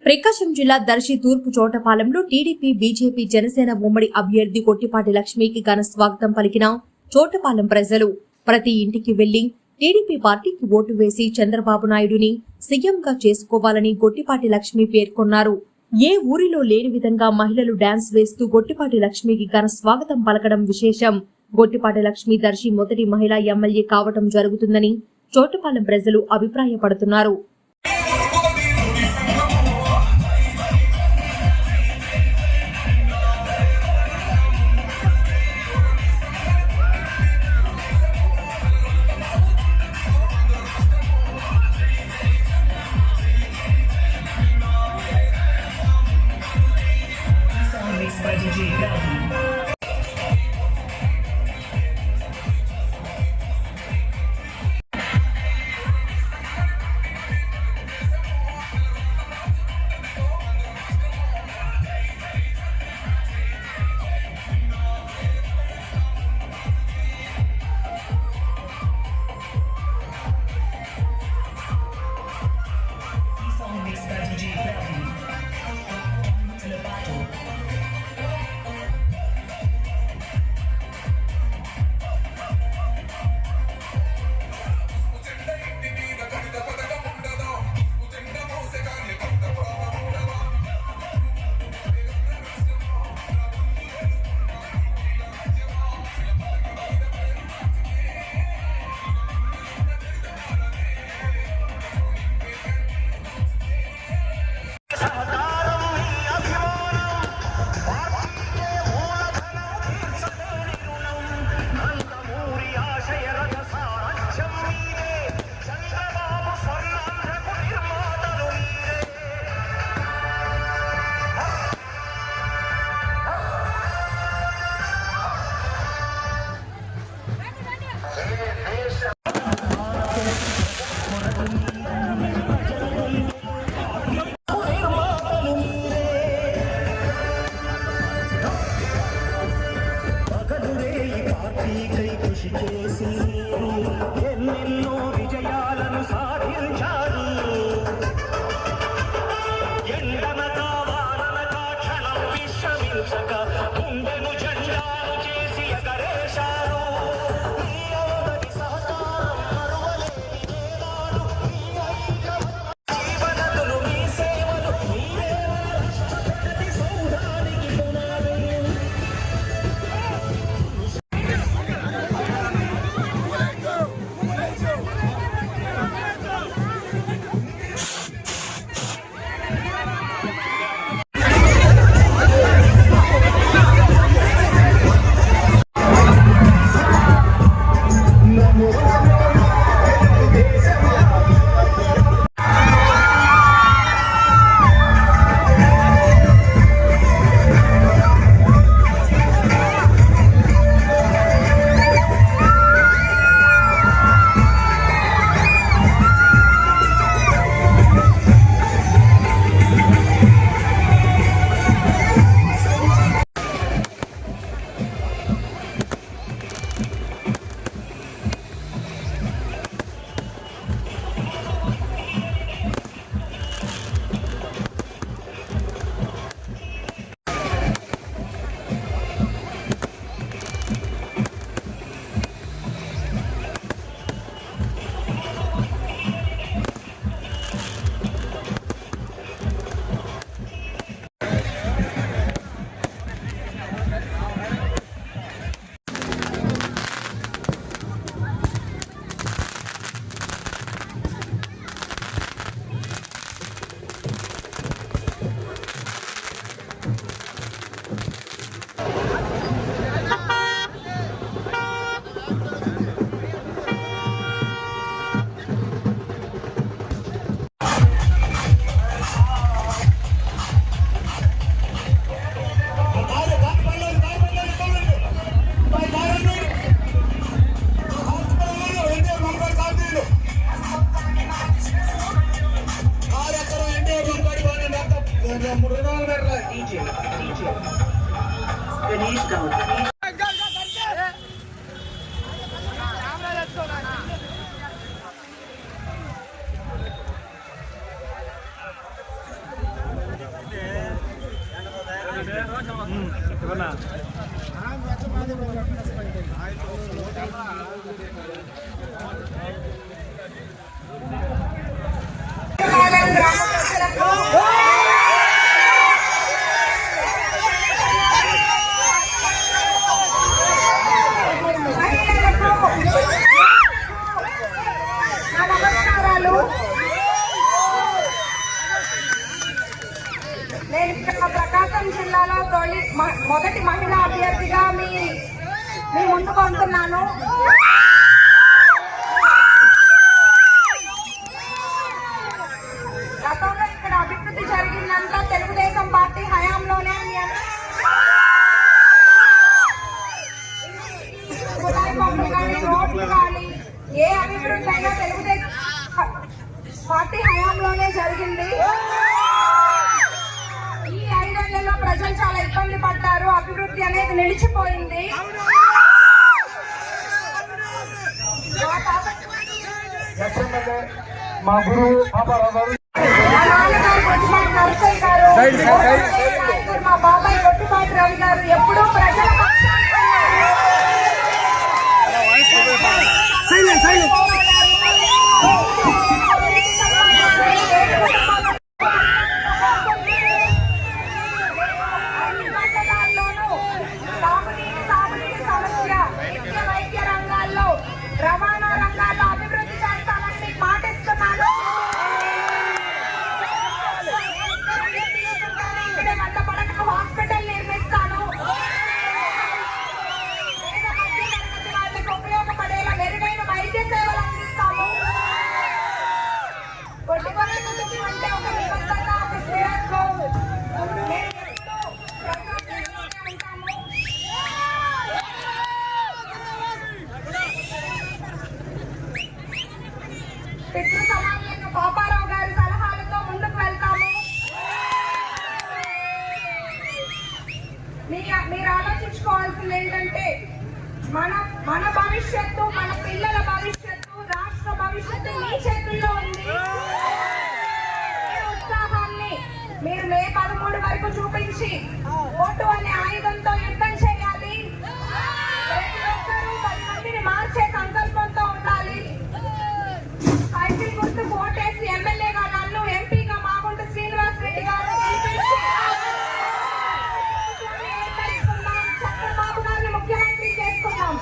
ప్రకాశం జిల్లా దర్శి తూర్పు చోటపాలెంలో TDP, BJP, Janasena ఉమ్మడి అభ్యర్థి కొట్టిపాటి లక్ష్మికి ఘన స్వాగతం పలికిన చోటపాలెం ప్రజలు ప్రతి ఇంటికి వెళ్లి టీడీపీ పార్టీకి ఓటు వేసి చంద్రబాబు నాయుడుని సీఎంగా చేసుకోవాలని గొట్టిపాటి లక్ష్మి పేర్కొన్నారు. ఏ ఊరిలో లేని విధంగా మహిళలు డాన్స్ వేస్తూ గొట్టిపాటి లక్ష్మికి ఘన స్వాగతం పలకడం విశేషం. గొట్టిపాటి లక్ష్మి దర్శి మొదటి మహిళా ఎమ్మెల్యే కావటం జరుగుతుందని చోటపాలెం ప్రజలు అభిప్రాయపడుతున్నారు. ఎన్నెన్నో విజయాలను సాధించారు. ఎండనక వాననక క్షణం విశ్రమించక గుండెను జెండాను చేసి ఎగరేశారు. నీ అందరి సహకారం మరువలేని నేనాడు. నీ జీవనదులు మీ సేవలు మీరే ప్రగతి సౌధానికి పునాది. Feliz Gaudi. నమస్కారాలు. నేను ఇక్కడ ప్రకాశం జిల్లాలో మొదటి మహిళా అభ్యర్థిగా మీ ముందుకు వస్తున్నాను. గతంలో ఇక్కడ అభివృద్ధి జరిగిందంతా తెలుగుదేశం పార్టీ హయాంలోనే గులాయి పంపులు కానీ రోడ్లు కానీ ఏ అభివృద్ధి అయినా తెలుగుదేశం పార్టీ హయాంలోనే జరిగింది. ఈ 5 ఏళ్లలో ప్రజలు చాలా ఇబ్బంది పడ్డారు. అభివృద్ధి అనేది నిలిచిపోయింది. మా గురువు పాపారావు గారు, మా నాన్నగారు గొట్టిపాటి నరసయ్య గారు, మా బాబాయ్ గొట్టిపాటి రవి గారు ఎప్పుడూ ప్రజల పక్షాన సమస్య, విద్య, వైద్య రంగాల్లో, రవాణా రంగాల్లో అభివృద్ధి చేస్తానని మాటిస్తున్నాను. ఇక్కడే 100 పడకల హాస్పిటల్ నిర్మిస్తాను. పేద మధ్యతరగతి వాళ్ళకి ఉపయోగపడేలా మెరుగైన వైద్య సేవలు అందిస్తాము. కొట్టుకొని కుటుంబం అంటే ఒక నిబద్ధత, ఒక స్థిరత్వం. పితృ సమానమైన పాపారావు గారి సలహాలతో ముందుకు వెళ్తాము. మీరు ఆలోచించుకోవాల్సింది ఏంటంటే మన భవిష్యత్తు, మన పిల్లల భవిష్యత్తు, రాష్ట్ర భవిష్యత్తు మీ చేతుల్లో ఉంది. ఈ ఉత్సాహాన్ని మీరు మే 13 వరకు చూపించి ఓటు అనే ఆయుధంతో యుద్ధం చేయాలి. ప్రతి ఒక్కరూ 10 మందిని మార్చే సంకల్పంతో ఉండాలి. సైకిల్ గుర్తుకు ఓటేసి ఎమ్మెల్యేగా నన్ను, ఎంపీగా మాగుంట శ్రీనివాస్ రెడ్డి గారు చంద్రబాబు గారిని ముఖ్యమంత్రి చేసుకున్నాం.